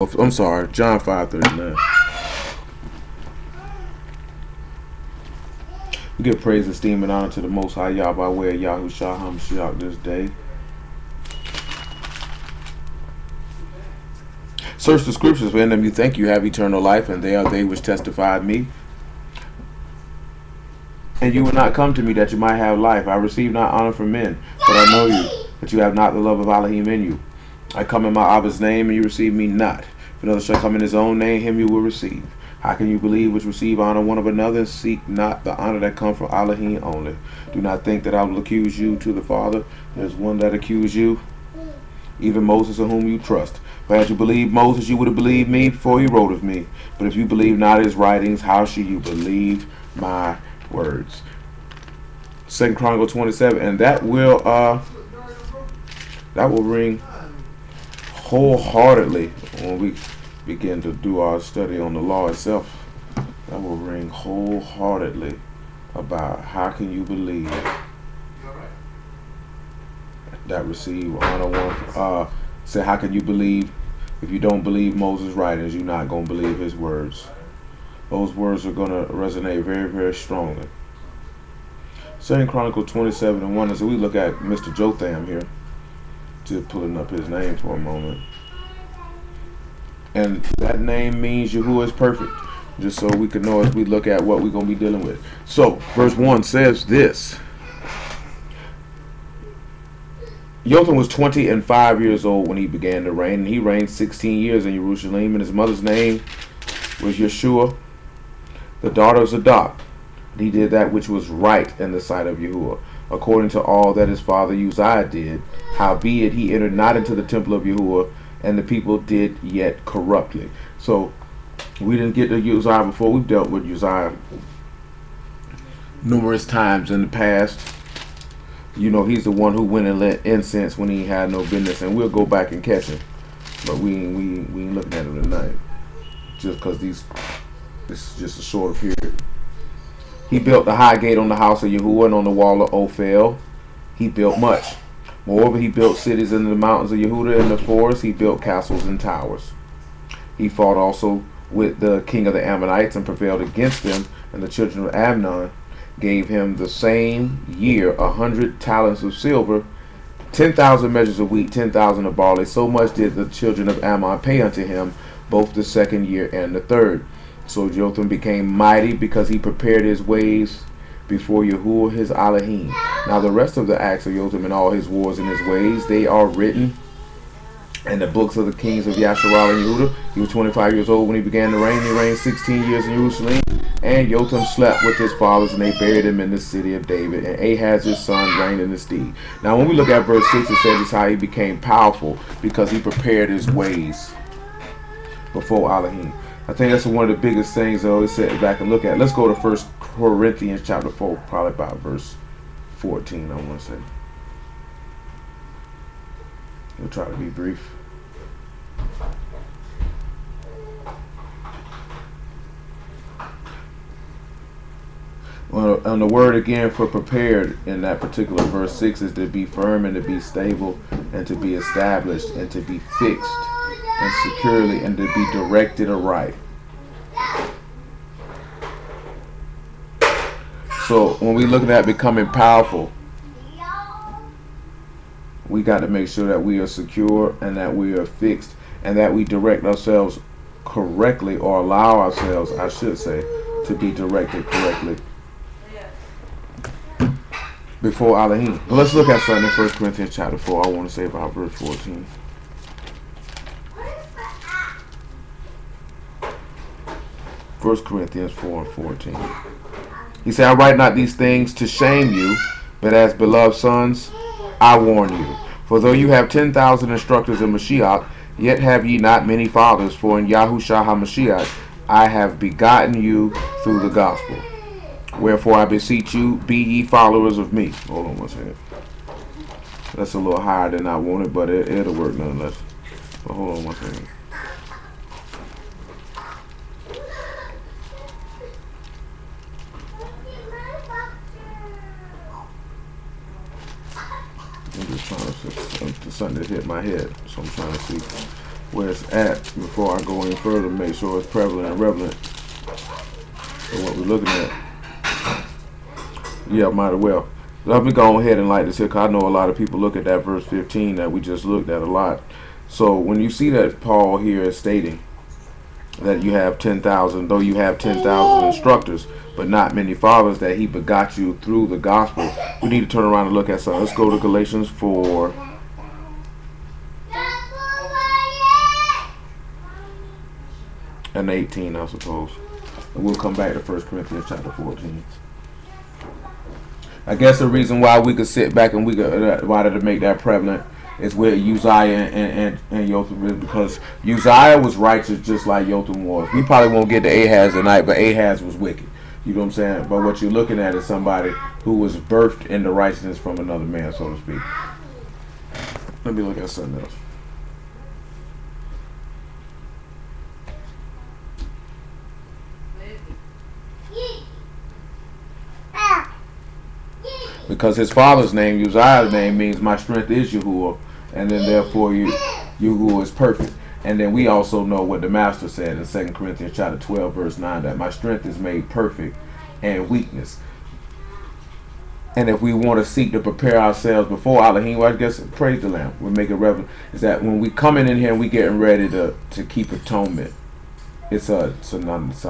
I'm sorry, John 5:39. We give praise, esteem, and honor to the Most High Yah by way of Yahushua HaMashiach this day. Search the scriptures, for in them you think you have eternal life, and they are they which testified me. And you will not come to me that you might have life. I receive not honor from men, but I know you, but you have not the love of Elohim in you. I come in my Abba's name, and you receive me not. If another shall come in his own name, him you will receive. How can you believe which receive honor one of another, and seek not the honor that comes from Elohim only? Do not think that I will accuse you to the Father. There is one that accuse you, even Moses, in whom you trust. For had you believed Moses, you would have believed me before he wrote of me. But if you believe not his writings, how shall you believe my words? 2 Chronicles 27, and that will ring wholeheartedly when we begin to do our study on the law itself. That will ring wholeheartedly about how can you believe that receive honor one. Say, how can you believe if you don't believe Moses' writings? You're not going to believe his words. Those words are going to resonate very, very strongly. 2 Chronicles 27:1. As we look at Mr. Jotham here, just pulling up his name for a moment, and that name means Yahuwah is perfect, just so we can know as we look at what we're going to be dealing with. So verse 1 says this: Jotham was 25 years old when he began to reign, and he reigned 16 years in Jerusalem, and his mother's name was Yeshua, the daughter of Zadok. And he did that which was right in the sight of Yahuwah, according to all that his father Uzziah did. Howbeit he entered not into the temple of Yahuwah, and the people did yet corruptly. So we didn't get to Uzziah before. We've dealt with Uzziah numerous times in the past. You know, he's the one who went and lit incense when he had no business, and we'll go back and catch him. But we ain't looking at him tonight, just because this is just a shorter period. He built the high gate on the house of Yahuwah, and on the wall of Ophel he built much. Moreover, he built cities in the mountains of Yehuda, and the forest he built castles and towers. He fought also with the king of the Ammonites and prevailed against them, and the children of Amnon gave him the same year 100 talents of silver, 10,000 measures of wheat, 10,000 of barley. So much did the children of Ammon pay unto him, both the second year and the third. So Jotham became mighty because he prepared his ways before Yahuwah his Elohim. Now the rest of the acts of Jotham and all his wars and his ways, they are written in the books of the kings of Yasharal and Yehuda. He was 25 years old when he began to reign. He reigned 16 years in Jerusalem. And Jotham slept with his fathers, and they buried him in the city of David. And Ahaz his son reigned in his stead. Now when we look at verse 6, it says how he became powerful because he prepared his ways before Elohim. I think that's one of the biggest things I always sit back and look at. Let's go to 1 Corinthians chapter 4, probably about verse 14, I want to say. We'll try to be brief. Well, and the word again for prepared in that particular verse 6 is to be firm and to be stable and to be established and to be fixed and securely and to be directed aright. So when we look at becoming powerful, we got to make sure that we are secure and that we are fixed and that we direct ourselves correctly, or allow ourselves, I should say, to be directed correctly before Elohim. But let's look at something in 1 Corinthians chapter 4. I want to say about verse 14. 1 Corinthians 4 and 14. He said, I write not these things to shame you, but as beloved sons, I warn you. For though you have 10,000 instructors in Mashiach, yet have ye not many fathers. For in Yahushua HaMashiach I have begotten you through the gospel. Wherefore I beseech you, be ye followers of me. Hold on one second. That's a little higher than I wanted, but it'll work nonetheless. But hold on one second. I'm just trying to something that hit my head, so I'm trying to see where it's at before I go any further. Make sure it's prevalent and relevant for what we're looking at. Yeah, might as well. Let me go ahead and light this here, because I know a lot of people look at that verse 15 that we just looked at a lot. So when you see that Paul here is stating that you have 10,000, though you have 10,000 instructors, but not many fathers, that he begot you through the gospel, we need to turn around and look at something. Let's go to Galatians 4. And 18, I suppose. And we'll come back to 1 Corinthians chapter 14. I guess the reason why we could sit back and we could wanted to make that prevalent is with Uzziah and Jotham, because Uzziah was righteous just like Jotham was. We probably won't get to Ahaz tonight, but Ahaz was wicked. You know what I'm saying? But what you're looking at is somebody who was birthed into righteousness from another man, so to speak. Let me look at something else. Because his father's name, Uzziah's name, means my strength is Yahuwah, and then therefore Yahuwah is perfect. And then we also know what the master said in 2 Corinthians chapter 12 verse 9, that my strength is made perfect in weakness. And if we want to seek to prepare ourselves before Elohim, well, I guess praise the Lamb, we're making reverence, is that when we coming in here and we getting ready to keep atonement, it's a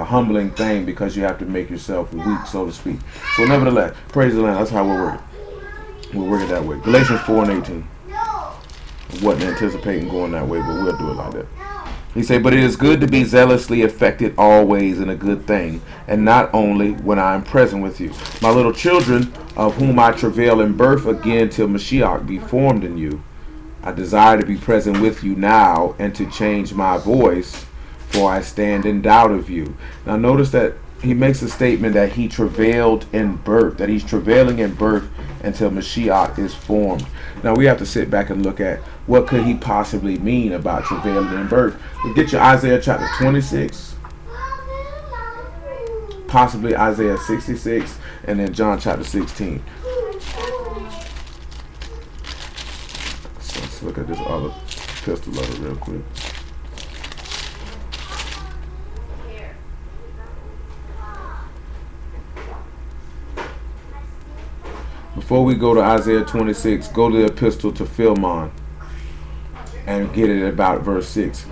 humbling thing, because you have to make yourself weak, so to speak. So nevertheless, praise the Lamb. That's how we're working. We're working that way. Galatians 4 and 18. Wasn't anticipating going that way, but we'll do it like that. He said, but it is good to be zealously affected always in a good thing, and not only when I am present with you. My little children, of whom I travail in birth again till Mashiach be formed in you. I desire to be present with you now, and to change my voice, for I stand in doubt of you. Now notice that he makes a statement that he travailed in birth, that he's travailing in birth until Mashiach is formed. Now we have to sit back and look at what could he possibly mean about travailing in birth. We'll get you Isaiah chapter 26, possibly Isaiah 66, and then John chapter 16. So let's look at this other pistol letter real quick. Before we go to Isaiah 26, go to the epistle to Philemon and get it about verse 6.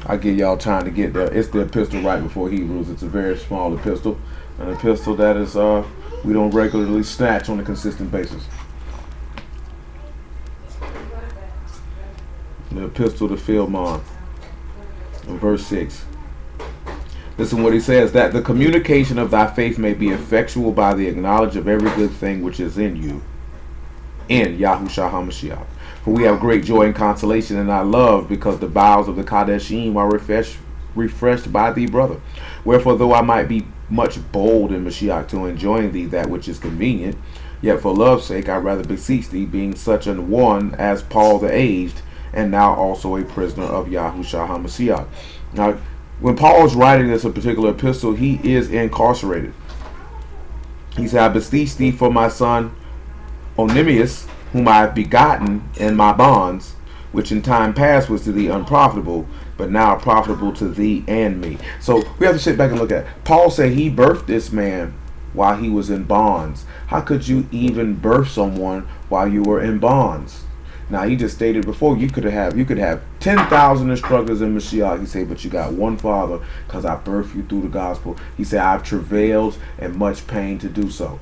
I'll give y'all time to get there. It's the epistle right before Hebrews. It's a very small epistle. An epistle that is we don't regularly snatch on a consistent basis. The epistle to Philemon, verse 6. Listen what he says, that the communication of thy faith may be effectual by the knowledge of every good thing which is in you, in Yahushua HaMashiach. For we have great joy and consolation in thy love, because the bowels of the Kadeshim are refreshed by thee, brother. Wherefore, though I might be much bold in Mashiach to enjoin thee that which is convenient, yet for love's sake I rather beseech thee, being such an one as Paul the aged, and now also a prisoner of Yahushua HaMashiach. Now, when Paul's writing this particular epistle, he is incarcerated. He said, I beseech thee for my son Onesimus, whom I have begotten in my bonds, which in time past was to thee unprofitable, but now profitable to thee and me. So we have to sit back and look at it. Paul said he birthed this man while he was in bonds. How could you even birth someone while you were in bonds? Now, he just stated before, you could have 10,000 instructors in Mashiach. He said, but you got one father, because I birthed you through the gospel. He said, I've travailed and much pain to do so.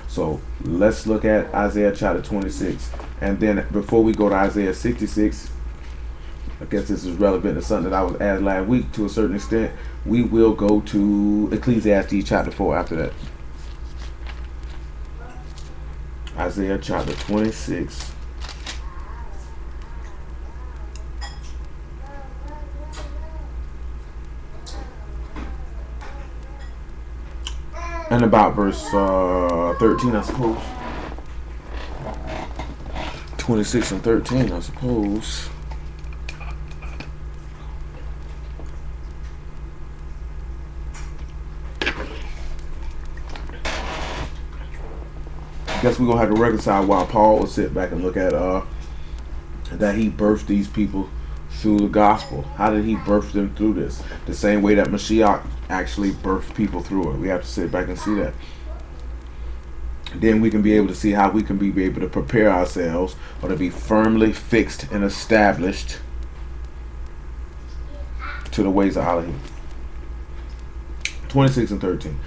So let's look at Isaiah chapter 26. And then before we go to Isaiah 66, I guess this is relevant to something that I was asked last week to a certain extent. We will go to Ecclesiastes chapter 4 after that. Isaiah chapter 26. And about verse 13, I suppose. 26 and 13, I suppose. Guess we're gonna have to reconcile why Paul will sit back and look at that he birthed these people through the gospel. How did he birth them through this? The same way that Mashiach actually birthed people through it. We have to sit back and see that. Then we can be able to see how we can be able to prepare ourselves, or to be firmly fixed and established to the ways of Elohim. 26 and 13.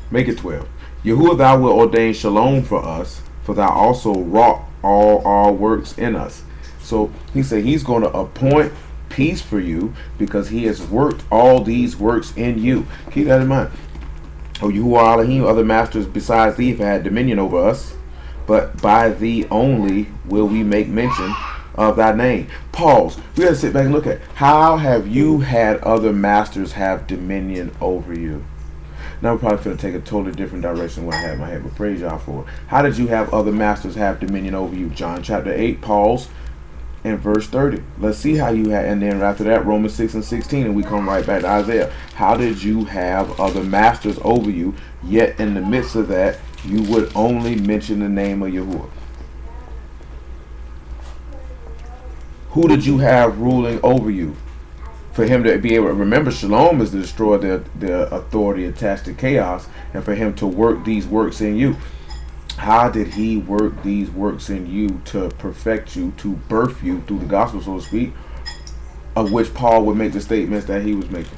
Make it 12. Yahuwah, thou wilt ordain shalom for us, for thou also wrought all our works in us. So he said he's going to appoint peace for you because he has worked all these works in you. Keep that in mind. O Yahuwah Elohim, other masters besides thee have had dominion over us, but by thee only will we make mention of thy name. Pause. We got to sit back and look at, how have you had other masters have dominion over you? Now we're probably going to take a totally different direction than what I had in my head, but praise y'all for it. How did you have other masters have dominion over you? John chapter 8, pause, and verse 30. Let's see how you had, and then after that, Romans 6 and 16, and we come right back to Isaiah. How did you have other masters over you, yet in the midst of that, you would only mention the name of Yahuwah? Who did you have ruling over you? For him to be able to remember, shalom is to destroy the authority attached to chaos, and for him to work these works in you. How did he work these works in you to perfect you, to birth you through the gospel, so to speak, of which Paul would make the statements that he was making?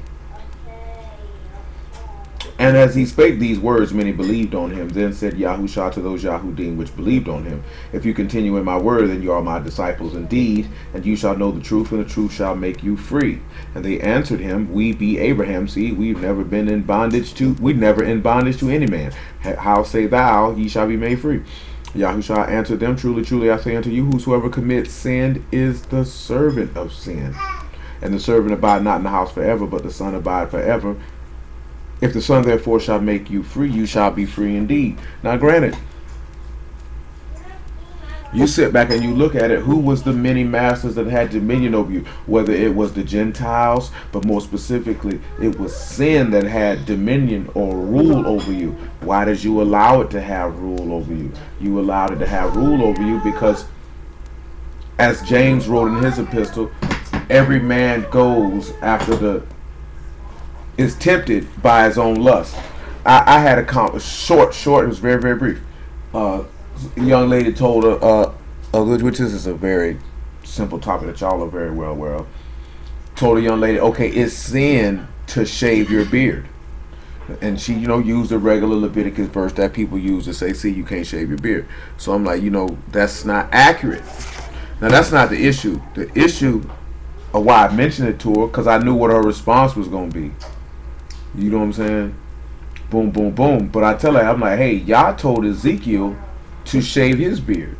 And as he spake these words, many believed on him. Then said Yahushua to those Yahudim which believed on him, if you continue in my word, then you are my disciples indeed, and you shall know the truth, and the truth shall make you free. And they answered him, we be Abraham's seed, we've never been in bondage to, any man. How say thou, ye shall be made free? Yahushua answered them, truly, truly, I say unto you, whosoever commits sin is the servant of sin. And the servant abide not in the house forever, but the Son abide forever. If the Son therefore shall make you free, you shall be free indeed. Now granted, you sit back and you look at it, who was the many masters that had dominion over you? Whether it was the Gentiles, but more specifically, it was sin that had dominion or rule over you. Why did you allow it to have rule over you? You allowed it to have rule over you because, as James wrote in his epistle, every man goes after is tempted by his own lust. I had a short, it was very, very brief. A young lady told which is a very simple topic that y'all are very well aware of. Told a young lady, okay, it's sin to shave your beard. And she, used the regular Leviticus verse that people use to say, see, you can't shave your beard. So I'm like, that's not accurate. Now, that's not the issue. The issue of why I mentioned it to her, because I knew what her response was going to be. You know what I'm saying? Boom, boom, boom. But I tell her, I'm like, hey, Yah told Ezekiel to shave his beard.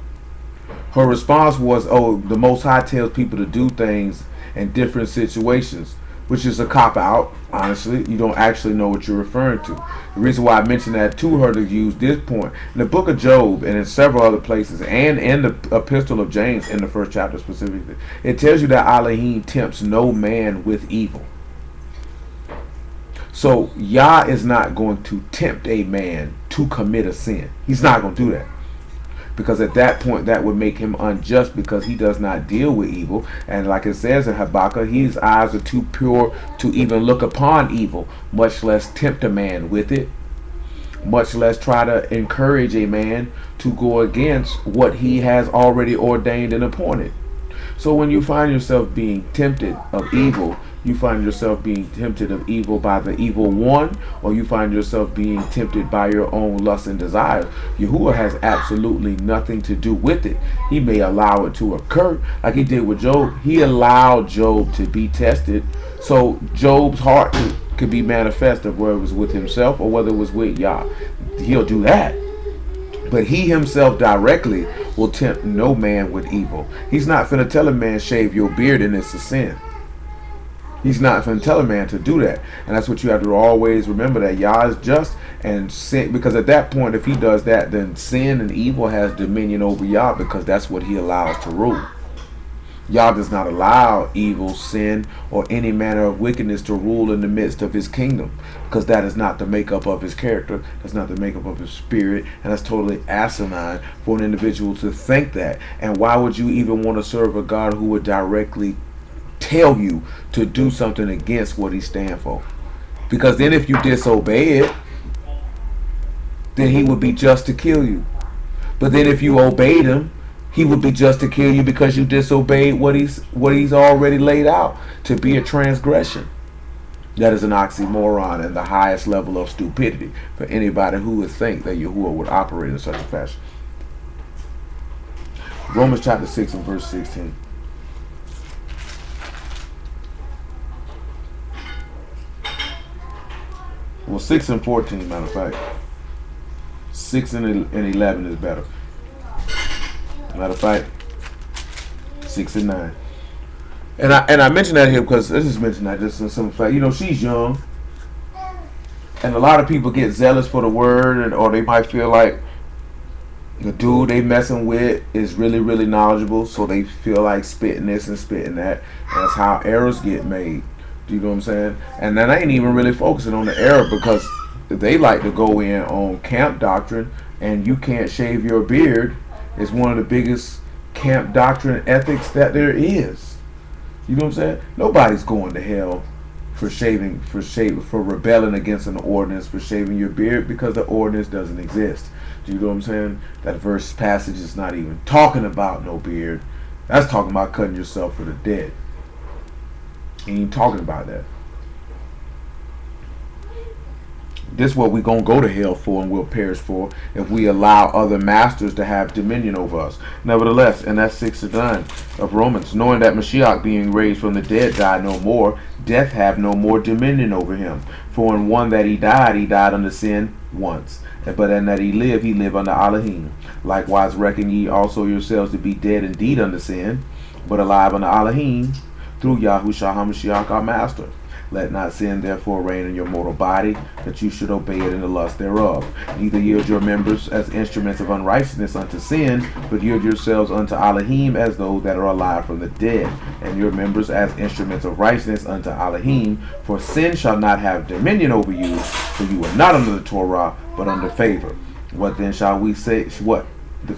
Her response was, oh, the Most High tells people to do things in different situations, which is a cop-out, honestly. You don't actually know what you're referring to. The reason why I mentioned that to her to use this point, in the book of Job and in several other places, and in the epistle of James in the first chapter specifically, it tells you that Elohim tempts no man with evil. So Yah is not going to tempt a man to commit a sin. He's not going to do that. Because at that point, that would make him unjust, because he does not deal with evil. And like it says in Habakkuk, his eyes are too pure to even look upon evil, much less tempt a man with it, much less try to encourage a man to go against what he has already ordained and appointed. So when you find yourself being tempted of evil, you find yourself being tempted of evil by the evil one, or you find yourself being tempted by your own lust and desires, Yahuwah has absolutely nothing to do with it. He may allow it to occur, like he did with Job. He allowed Job to be tested, so Job's heart could be manifested, whether it was with himself or whether it was with Yah. He'll do that. But he himself directly will tempt no man with evil. He's not finna tell a man, shave your beard and it's a sin. He's not going to tell a man to do that. And that's what you have to always remember, that Yah is just, and sin, because at that point, if he does that, then sin and evil has dominion over Yah, because that's what he allows to rule. Yah does not allow evil, sin, or any manner of wickedness to rule in the midst of his kingdom, because that is not the makeup of his character, that's not the makeup of his spirit, and that's totally asinine for an individual to think that. And why would you even want to serve a God who would directly tell you to do something against what he stands for? Because then if you disobey it, then he would be just to kill you. But then if you obeyed him, he would be just to kill you because you disobeyed what he's already laid out to be a transgression. That is an oxymoron and the highest level of stupidity for anybody who would think that Yahuwah would operate in such a fashion. Romans chapter 6 and verse 16. Well, 6 and 14, matter of fact. 6 and 11 is better. Matter of fact, 6 and 9. And I mentioned that here because I just mentioned that just in some fact. You know, she's young, and a lot of people get zealous for the word, or they might feel like the dude they messing with is really, really knowledgeable, so they feel like spitting this and spitting that. That's how errors get made. Do you know what I'm saying? And then I ain't even really focusing on the error because they like to go in on camp doctrine, and you can't shave your beard. It's one of the biggest camp doctrine ethics that there is. You know what I'm saying? Nobody's going to hell for rebelling against an ordinance, for shaving your beard, because the ordinance doesn't exist. Do you know what I'm saying? That verse passage is not even talking about no beard. That's talking about cutting yourself for the dead. He ain't talking about that. This is what we're going to go to hell for and will perish for if we allow other masters to have dominion over us. Nevertheless, and that's 6 to 9 of Romans, knowing that Mashiach being raised from the dead died no more, death have no more dominion over him. For in one that he died unto sin once. But in that he lived under Elohim. Likewise reckon ye also yourselves to be dead indeed unto sin, but alive unto Elohim through Yahushua HaMashiach our Master. Let not sin therefore reign in your mortal body, that you should obey it in the lust thereof. Neither yield your members as instruments of unrighteousness unto sin, but yield yourselves unto Elohim as those that are alive from the dead, and your members as instruments of righteousness unto Elohim. For sin shall not have dominion over you, for you are not under the Torah, but under favor. What then shall we say?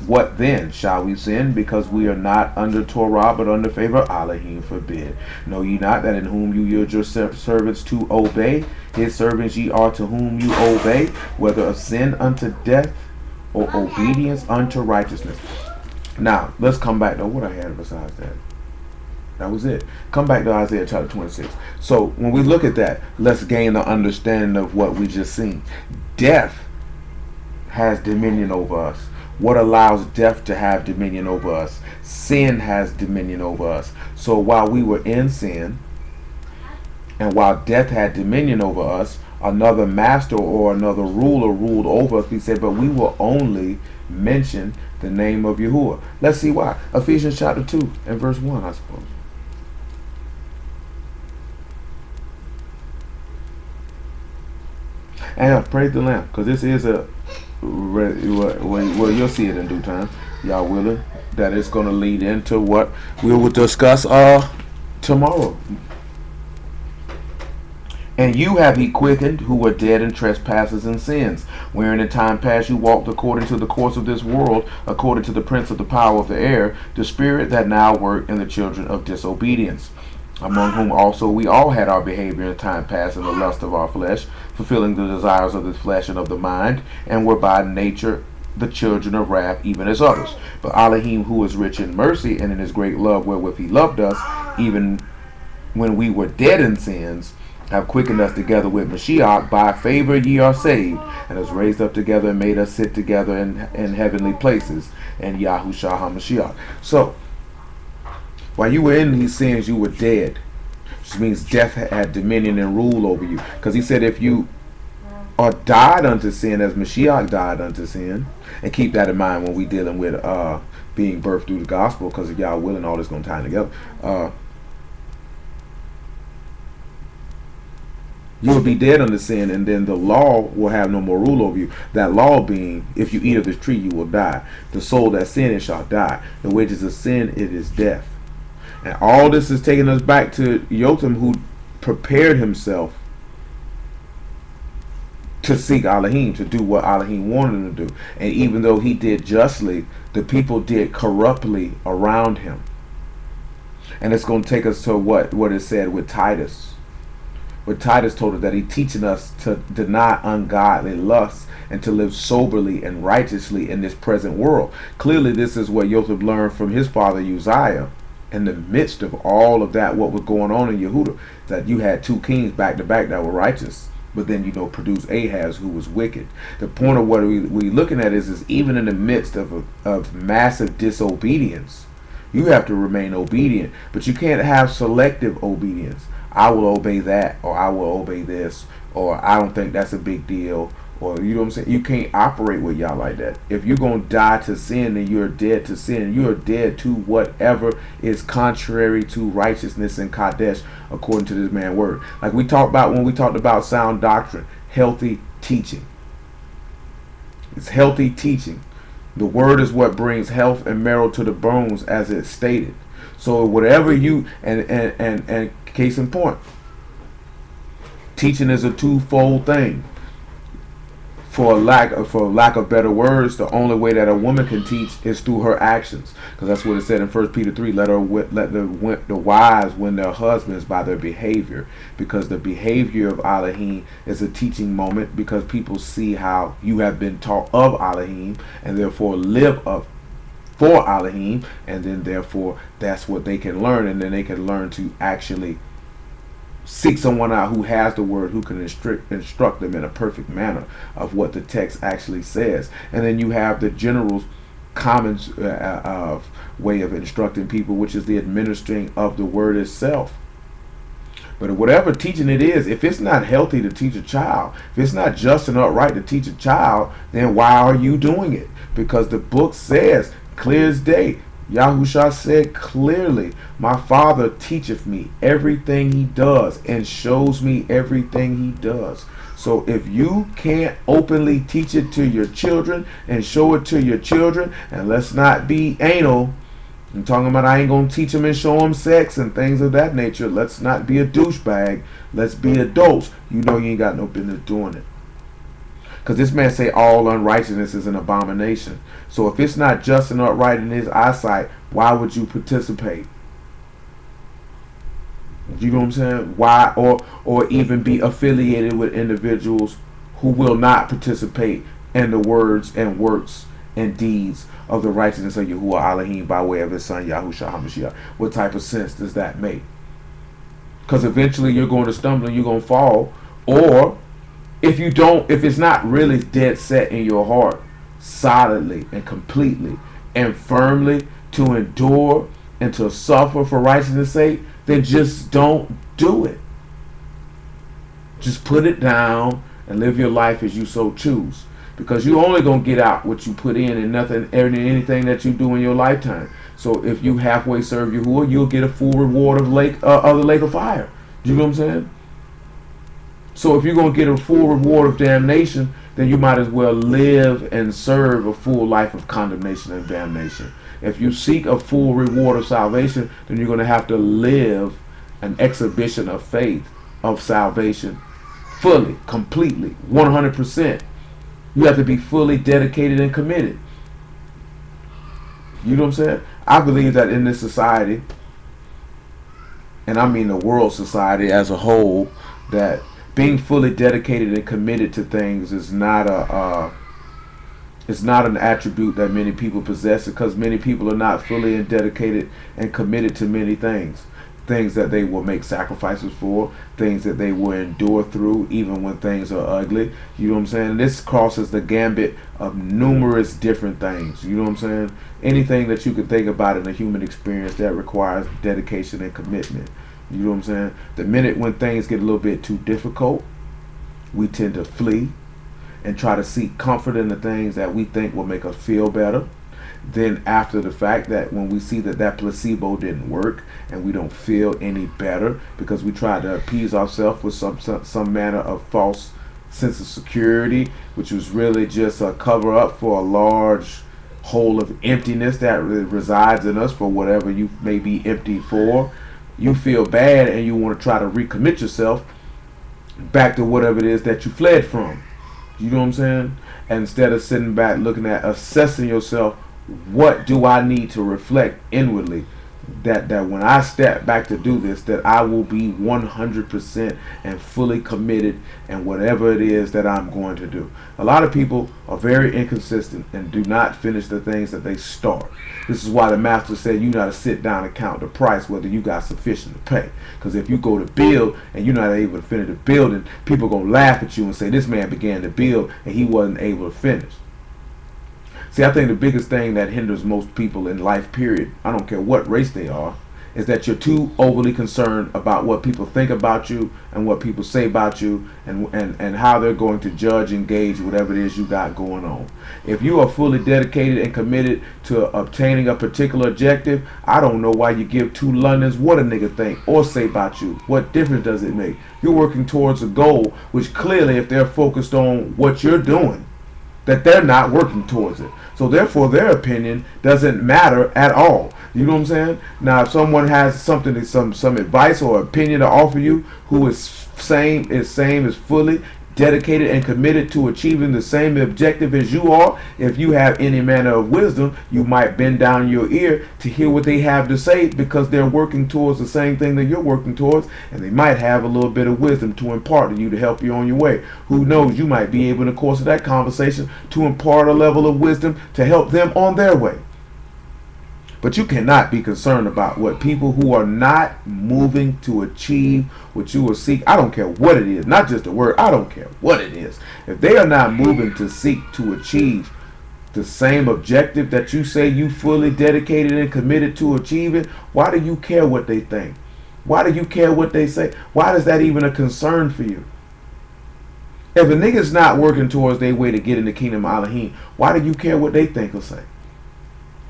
What then shall we sin, because we are not under Torah but under favor? Elohim forbid. Know ye not that in whom you yield your servants to obey, his servants ye are to whom you obey, whether of sin unto death or obedience unto righteousness? Now let's come back to what I had besides that. That was it. Come back to Isaiah chapter 26. So when we look at that, let's gain the understanding of what we just seen. Death has dominion over us. What allows death to have dominion over us? Sin has dominion over us. So while we were in sin, and while death had dominion over us, another master or another ruler ruled over us. We said, but we will only mention the name of Yahuwah. Let's see why. Ephesians chapter 2 and verse 1, I suppose. And praise the Lamb, because this is a well, you'll see it in due time, y'all willing, that it's going to lead into what we will discuss tomorrow. And you have he quickened, who were dead in trespasses and sins, wherein in time past you walked according to the course of this world, according to the prince of the power of the air, the spirit that now work in the children of disobedience, among whom also we all had our behavior in time past in the lust of our flesh, fulfilling the desires of the flesh and of the mind, and were by nature the children of wrath, even as others. But Elohim, who is rich in mercy and in his great love wherewith he loved us, even when we were dead in sins, have quickened us together with Mashiach. By favor ye are saved, and has raised up together and made us sit together in heavenly places in Yahushua HaMashiach. So while you were in these sins, you were dead, which means death had dominion and rule over you. Because he said, if you are died unto sin as Mashiach died unto sin, and keep that in mind when we dealing with being birthed through the gospel, because if y'all willing, all this going to tie together. You will be dead unto sin, and then the law will have no more rule over you. That law being, if you eat of this tree, you will die. The soul that sinneth shall die. The wages of sin, it is death. And all this is taking us back to Jotham, who prepared himself to seek Elohim, to do what Elohim wanted him to do. And even though he did justly, the people did corruptly around him. And it's going to take us to what it said with Titus. What Titus told us, that he teaching us to deny ungodly lusts and to live soberly and righteously in this present world. Clearly, this is what Jotham learned from his father Uzziah. In the midst of all of that, what was going on in Yehuda, that you had two kings back to back that were righteous, but then, you know, produced Ahaz, who was wicked. The point of what we looking at is even in the midst of massive disobedience, you have to remain obedient, but you can't have selective obedience. I will obey that, or I will obey this, or I don't think that's a big deal, or, you know what I'm saying? You can't operate with y'all like that. If you're going to die to sin, then you're dead to sin. You're dead to whatever is contrary to righteousness in Kadesh, according to this man's word. Like we talked about when we talked about sound doctrine, healthy teaching. It's healthy teaching. The word is what brings health and marrow to the bones, as it's stated. So whatever you, and case in point, teaching is a twofold thing. For lack of better words, the only way that a woman can teach is through her actions, because that's what it said in 1 Peter 3. Let the wives win their husbands by their behavior, because the behavior of Elohim is a teaching moment, because people see how you have been taught of Elohim and therefore live up for Elohim, and then therefore that's what they can learn, and then they can learn to actually seek someone out who has the word, who can instruct them in a perfect manner of what the text actually says. And then you have the general common way of instructing people, which is the administering of the word itself. But whatever teaching it is, if it's not healthy to teach a child, if it's not just and upright to teach a child, then why are you doing it? Because the book says, clear as day, Yahusha said clearly, my Father teacheth me everything he does and shows me everything he does. So if you can't openly teach it to your children and show it to your children, and let's not be anal, I'm talking about I ain't going to teach them and show them sex and things of that nature. Let's not be a douchebag. Let's be adults. You know you ain't got no business doing it. Because this man say all unrighteousness is an abomination. So if it's not just and upright in his eyesight, why would you participate? You know what I'm saying? Why, or even be affiliated with individuals who will not participate in the words and works and deeds of the righteousness of Yahuwah Elohim by way of his son Yahushua HaMashiach? What type of sense does that make? Because eventually you're going to stumble and you're going to fall. Or if you don't, if it's not really dead set in your heart, solidly and completely and firmly to endure and to suffer for righteousness' sake, then just don't do it. Just put it down and live your life as you so choose. Because you're only going to get out what you put in, and nothing, anything that you do in your lifetime. So if you halfway serve Yahuwah, you'll get a full reward of the lake of fire. You know what I'm saying? So if you're going to get a full reward of damnation, then you might as well live and serve a full life of condemnation and damnation. If you seek a full reward of salvation, then you're going to have to live an exhibition of faith, of salvation, fully, completely, 100%. You have to be fully dedicated and committed. You know what I'm saying? I believe that in this society, and I mean the world society as a whole, that being fully dedicated and committed to things is not an attribute that many people possess, because many people are not fully and dedicated and committed to many things. Things that they will make sacrifices for, things that they will endure through, even when things are ugly. You know what I'm saying? This crosses the gambit of numerous different things. You know what I'm saying? Anything that you could think about in the human experience that requires dedication and commitment. You know what I'm saying? The minute when things get a little bit too difficult, we tend to flee and try to seek comfort in the things that we think will make us feel better. Then after the fact, that when we see that that placebo didn't work and we don't feel any better because we tried to appease ourselves with some manner of false sense of security, which was really just a cover up for a large hole of emptiness that resides in us for whatever you may be empty for. You feel bad and you want to try to recommit yourself back to whatever it is that you fled from. You know what I'm saying? And instead of sitting back looking at assessing yourself, what do I need to reflect inwardly? That when I step back to do this, that I will be 100% and fully committed in whatever it is that I'm going to do. A lot of people are very inconsistent and do not finish the things that they start. This is why the master said you got to sit down and count the price, whether you got sufficient to pay. Because if you go to build and you're not able to finish the building, people are going to laugh at you and say, this man began to build and he wasn't able to finish. See, I think the biggest thing that hinders most people in life, period, I don't care what race they are, is that you're too overly concerned about what people think about you and what people say about you and how they're going to judge and gauge whatever it is you got going on. If you are fully dedicated and committed to obtaining a particular objective, I don't know why you give two Londons what a nigga think or say about you. What difference does it make? You're working towards a goal, which clearly if they're focused on what you're doing, that they're not working towards it. So therefore their opinion doesn't matter at all. You know what I'm saying? Now if someone has something, some advice or opinion to offer you who is same as fully dedicated and committed to achieving the same objective as you are, if you have any manner of wisdom, you might bend down your ear to hear what they have to say, because they're working towards the same thing that you're working towards, and they might have a little bit of wisdom to impart to you to help you on your way. Who knows, you might be able in the course of that conversation to impart a level of wisdom to help them on their way. But you cannot be concerned about what people who are not moving to achieve what you will seek. I don't care what it is, not just the word, I don't care what it is. If they are not moving to seek to achieve the same objective that you say you fully dedicated and committed to achieving, why do you care what they think? Why do you care what they say? Why is that even a concern for you? If a nigga's not working towards their way to get in the kingdom of Elohim, why do you care what they think or say?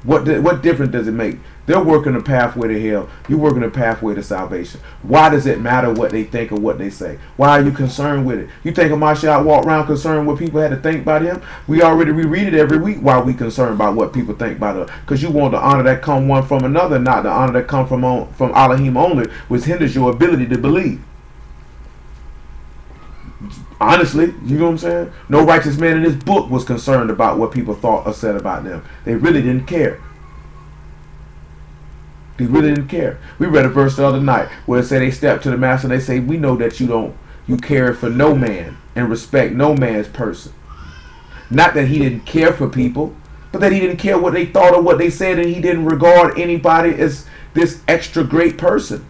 What difference does it make? They're working a pathway to hell. You're working a pathway to salvation. Why does it matter what they think or what they say? Why are you concerned with it? You think Amashia walked around concerned what people had to think about him? We read it every week. Why are we concerned about what people think about us? Because you want the honor that come one from another, not the honor that come from Elohim only, which hinders your ability to believe. Honestly, you know what I'm saying? No righteous man in this book was concerned about what people thought or said about them. They really didn't care. They really didn't care. We read a verse the other night where it said they stepped to the master and they say, we know that you care for no man and respect no man's person. Not that he didn't care for people, but that he didn't care what they thought or what they said, and he didn't regard anybody as this extra great person.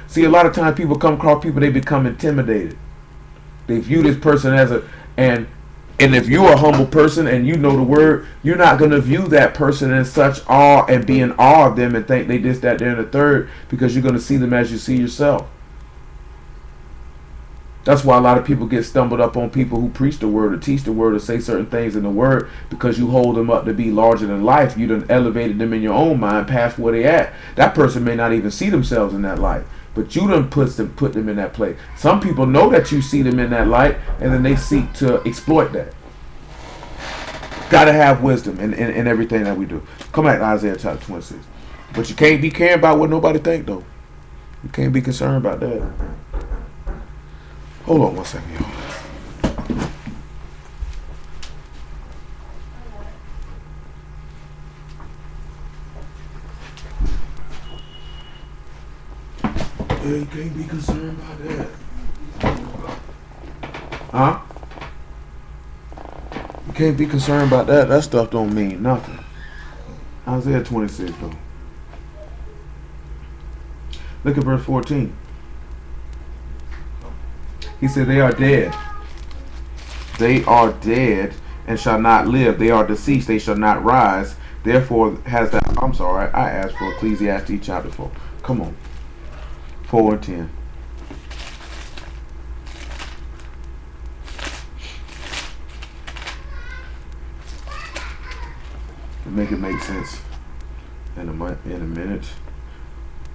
See, a lot of times people come across people, they become intimidated. They view this person as and if you're a humble person and you know the word, you're not going to view that person in such awe and be in awe of them and think they this, that, there, and the third, because you're going to see them as you see yourself. That's why a lot of people get stumbled up on people who preach the word or teach the word or say certain things in the word, because you hold them up to be larger than life. You done elevated them in your own mind past where they at. That person may not even see themselves in that light, but you done put them in that place. Some people know that you see them in that light, and then they seek to exploit that. Gotta have wisdom in everything that we do. Come back to Isaiah chapter 26. But you can't be caring about what nobody think, though. You can't be concerned about that. Hold on one second, y'all. Yeah, you can't be concerned about that. Huh? You can't be concerned about that. That stuff don't mean nothing. Isaiah 26, though. Look at verse 14. He said, they are dead. They are dead and shall not live. They are deceased, they shall not rise. Therefore has that... I'm sorry, I asked for Ecclesiastes chapter 4. Come on. 4 and 10. To make it make sense in a minute.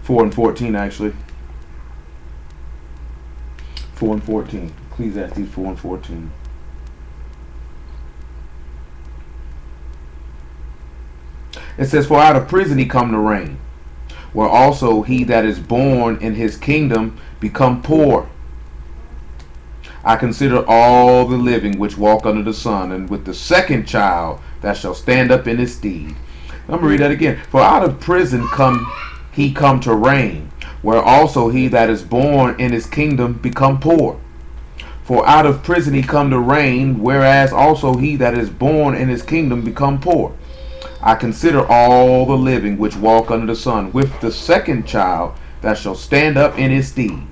4 and 14 actually. 4 and 14. Ecclesiastes 4 and 14. It says, for out of prison he come to reign, where also he that is born in his kingdom become poor. I consider all the living which walk under the sun, and with the second child that shall stand up in his stead. I'm going to read that again. For out of prison he come to reign, where also he that is born in his kingdom become poor. For out of prison he come to reign, whereas also he that is born in his kingdom become poor. I consider all the living which walk under the sun, with the second child that shall stand up in his stead.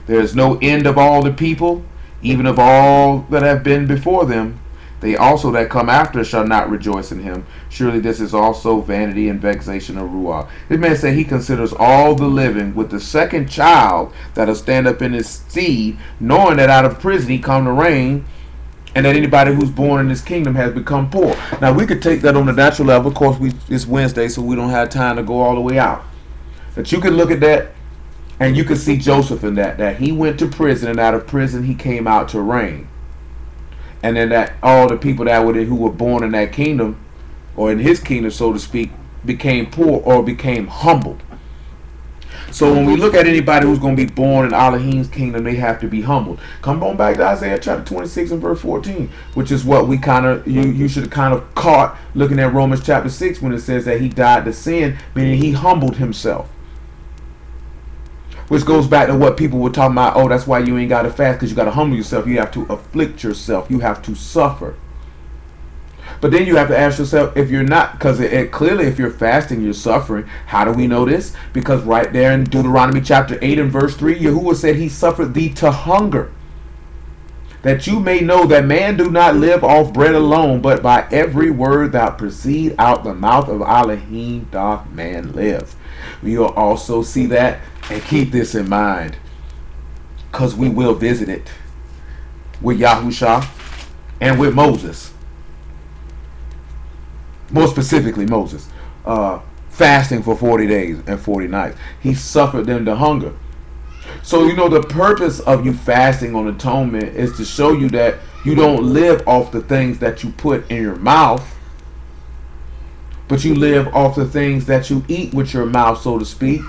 There is no end of all the people, even of all that have been before them. They also that come after shall not rejoice in him. Surely this is also vanity and vexation of ruach. This man said he considers all the living with the second child that'll stand up in his stead, knowing that out of prison he come to reign, and that anybody who's born in his kingdom has become poor. Now we could take that on the natural level. Of course, it's Wednesday, so we don't have time to go all the way out. But you can look at that, and you can see Joseph in that he went to prison, and out of prison he came out to reign. And then that all the people who were born in that kingdom, or in his kingdom, so to speak, became poor or became humbled. So when we look at anybody who's going to be born in Elohim's kingdom, they have to be humbled. Come on back to Isaiah chapter 26 and verse 14, which is what we you should have kind of caught looking at Romans chapter 6 when it says that he died to sin, meaning he humbled himself. Which goes back to what people were talking about. Oh, that's why you ain't got to fast, because you got to humble yourself. You have to afflict yourself. You have to suffer. But then you have to ask yourself, if you're not, because clearly if you're fasting, you're suffering. How do we know this? Because right there in Deuteronomy chapter 8 and verse 3, Yahuwah said he suffered thee to hunger, that you may know that man do not live off bread alone, but by every word that proceed out the mouth of Elohim doth man live. We will also see that, and keep this in mind, because we will visit it with Yahusha and with Moses. More specifically, Moses. Fasting for 40 days and 40 nights. He suffered them to hunger. So, the purpose of you fasting on atonement is to show you that you don't live off the things that you put in your mouth, but you live off the things that you eat with your mouth, so to speak.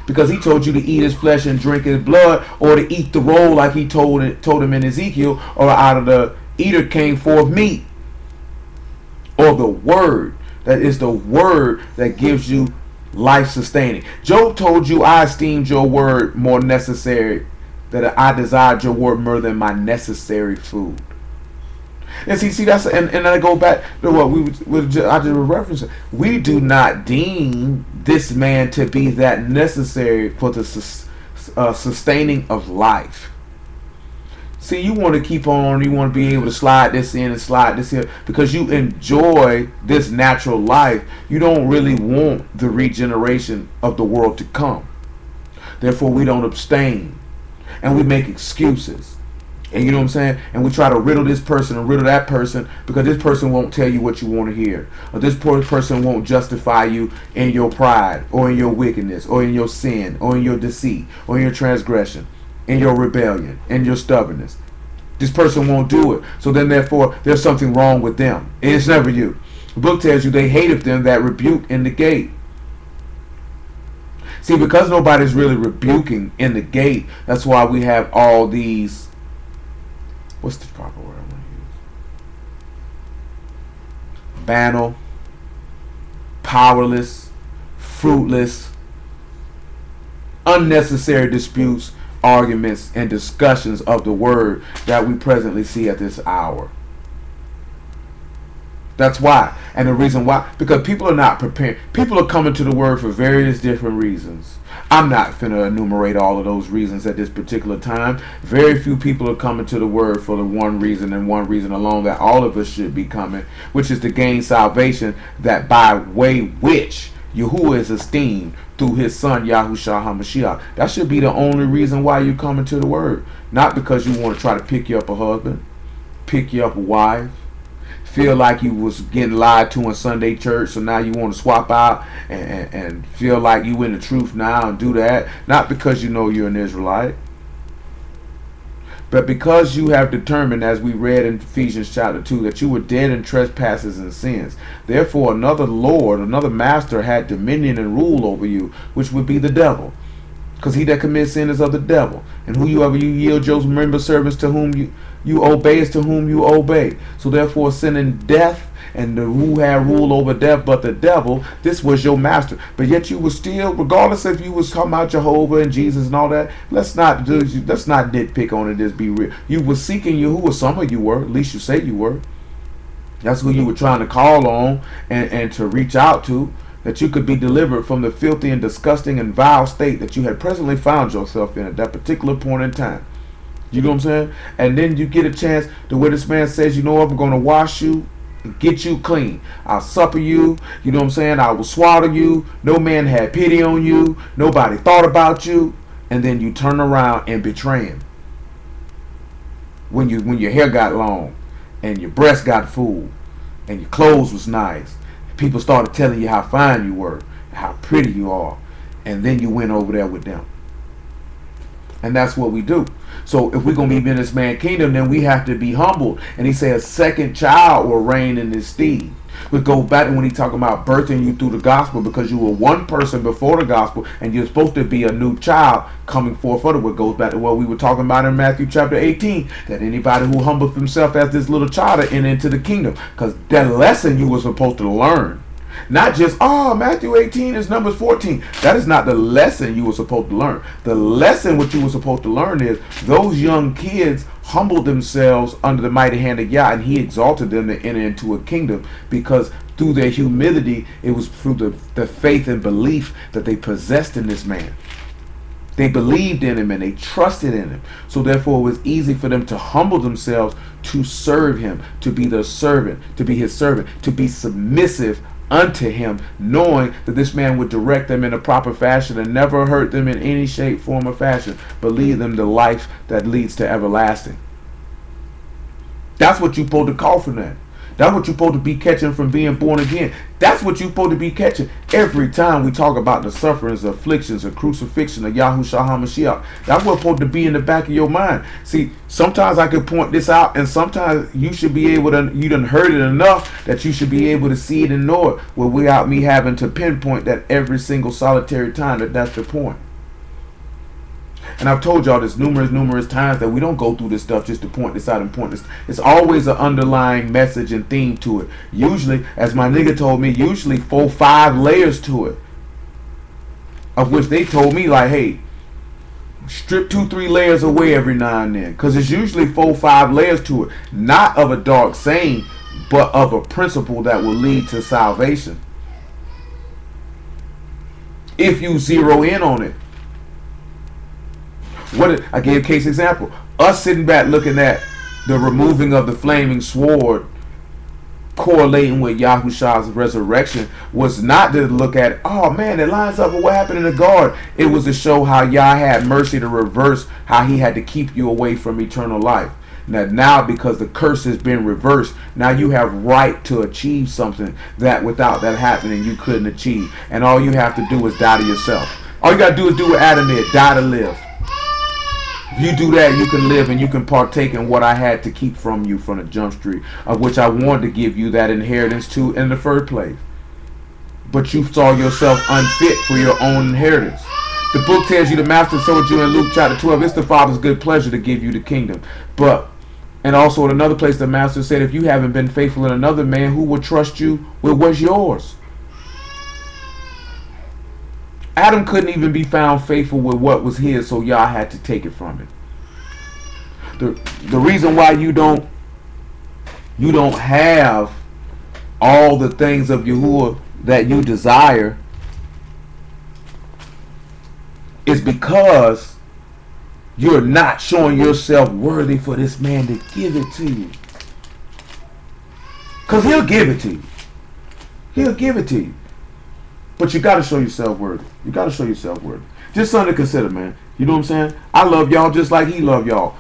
Because he told you to eat his flesh and drink his blood, or to eat the roll like he told him in Ezekiel, or out of the eater came forth meat. Or the word. That is the word that gives you life sustaining. Job told you, I esteemed your word more necessary, that I desired your word more than my necessary food. And see that's, and I go back to what I just referenced. We do not deem this man to be that necessary for the sustaining of life. See, you want to keep on, you want to be able to slide this in and slide this here because you enjoy this natural life. You don't really want the regeneration of the world to come. Therefore, we don't abstain, and we make excuses. And you know what I'm saying? And we try to riddle this person and riddle that person because this person won't tell you what you want to hear. Or this poor person won't justify you in your pride or in your wickedness or in your sin or in your deceit or in your transgression, in your rebellion, in your stubbornness. This person won't do it. So then therefore there's something wrong with them. It's never you. The book tells you they hated them that rebuke in the gate. See, because nobody's really rebuking in the gate, that's why we have all these, what's the proper word I want to use? Banal, powerless, fruitless, unnecessary disputes, arguments, and discussions of the word that we presently see at this hour. That's why. And the reason why, because people are not prepared. People are coming to the word for various different reasons. I'm not finna enumerate all of those reasons at this particular time. Very few people are coming to the word for the one reason and one reason alone that all of us should be coming, which is to gain salvation, that by way which Yahuwah is esteemed through his son Yahushua HaMashiach. That should be the only reason why you're coming to the word. Not because you want to try to pick you up a husband, pick you up a wife, feel like you was getting lied to in Sunday church, so now you want to swap out and feel like you in the truth now and do that. Not because you know you're an Israelite. But because you have determined, as we read in Ephesians chapter 2, that you were dead in trespasses and sins, therefore another Lord, another master had dominion and rule over you, which would be the devil. Because he that commits sin is of the devil. And whoever you yield your member servants to whom you obey is to whom you obey. So therefore sin and death, and who had rule over death but the devil, this was your master. But yet you were still, regardless if you was talking about Jehovah and Jesus and all that, let's not nitpick on it, just be real. You were seeking you, who some of you were, at least you say you were. That's who you were trying to call on and to reach out to, that you could be delivered from the filthy and disgusting and vile state that you had presently found yourself in at that particular point in time. You know what I'm saying? And then you get a chance to where this man says, you know what, I'm going to wash you, get you clean. I'll supper you. You know what I'm saying? I will swaddle you. No man had pity on you. Nobody thought about you. And then you turn around and betray him. When your hair got long and your breasts got full and your clothes was nice, people started telling you how fine you were, how pretty you are, and then you went over there with them. And that's what we do. So if we're going to be in this man's kingdom, then we have to be humbled. And he said a second child will reign in his stead. We go back to when he talking about birthing you through the gospel, because you were one person before the gospel and you're supposed to be a new child coming forth further. It goes back to what we were talking about in Matthew chapter 18, that anybody who humbleth himself as this little child will enter into the kingdom. Because that lesson you were supposed to learn. Not just, oh, Matthew 18 is Numbers 14. That is not the lesson you were supposed to learn. The lesson what you were supposed to learn is those young kids humbled themselves under the mighty hand of Yah, and he exalted them to enter into a kingdom, because through their humility, it was through the faith and belief that they possessed in this man. They believed in him and they trusted in him. So therefore it was easy for them to humble themselves to serve him, to be their servant, to be his servant, to be submissive unto him, knowing that this man would direct them in a proper fashion and never hurt them in any shape, form, or fashion, but lead them to life that leads to everlasting. That's what you're supposed to call from that. That's what you're supposed to be catching from being born again. That's what you're supposed to be catching every time we talk about the sufferings, afflictions, and crucifixion of Yahushua HaMashiach. That's what's supposed to be in the back of your mind. See, sometimes I could point this out, and sometimes you should be able to, you done heard it enough that you should be able to see it and know it, without me having to pinpoint that every single solitary time that that's the point. And I've told y'all this numerous times that we don't go through this stuff just to point this out and point this. It's always an underlying message and theme to it. Usually, as my nigga told me, usually 4 or 5 layers to it. Of which they told me, like, hey, strip 2 or 3 layers away every now and then. Because it's usually 4 or 5 layers to it. Not of a dark saying, but of a principle that will lead to salvation. If you zero in on it. I gave a case example. Us sitting back looking at the removing of the flaming sword correlating with Yahushua's resurrection was not to look at, oh man, it lines up with what happened in the garden. It was to show how Yah had mercy to reverse how he had to keep you away from eternal life. Now because the curse has been reversed, now you have right to achieve something that without that happening you couldn't achieve. And all you have to do is die to yourself. All you got to do is do what Adam did, die to live. If you do that, you can live and you can partake in what I had to keep from you from the jump street, of which I wanted to give you that inheritance to in the first place. But you saw yourself unfit for your own inheritance. The book tells you, the master told you in Luke chapter 12, it's the Father's good pleasure to give you the kingdom. And also in another place, the master said, if you haven't been faithful in another man, who will trust you with what's yours? Adam couldn't even be found faithful with what was his, so Yah had to take it from him. The reason why you don't have all the things of Yahuwah that you desire is because you're not showing yourself worthy for this man to give it to you. Because he'll give it to you. He'll give it to you. But you got to show yourself worthy. You got to show yourself worthy. Just something to consider, man. You know what I'm saying? I love y'all just like he love y'all.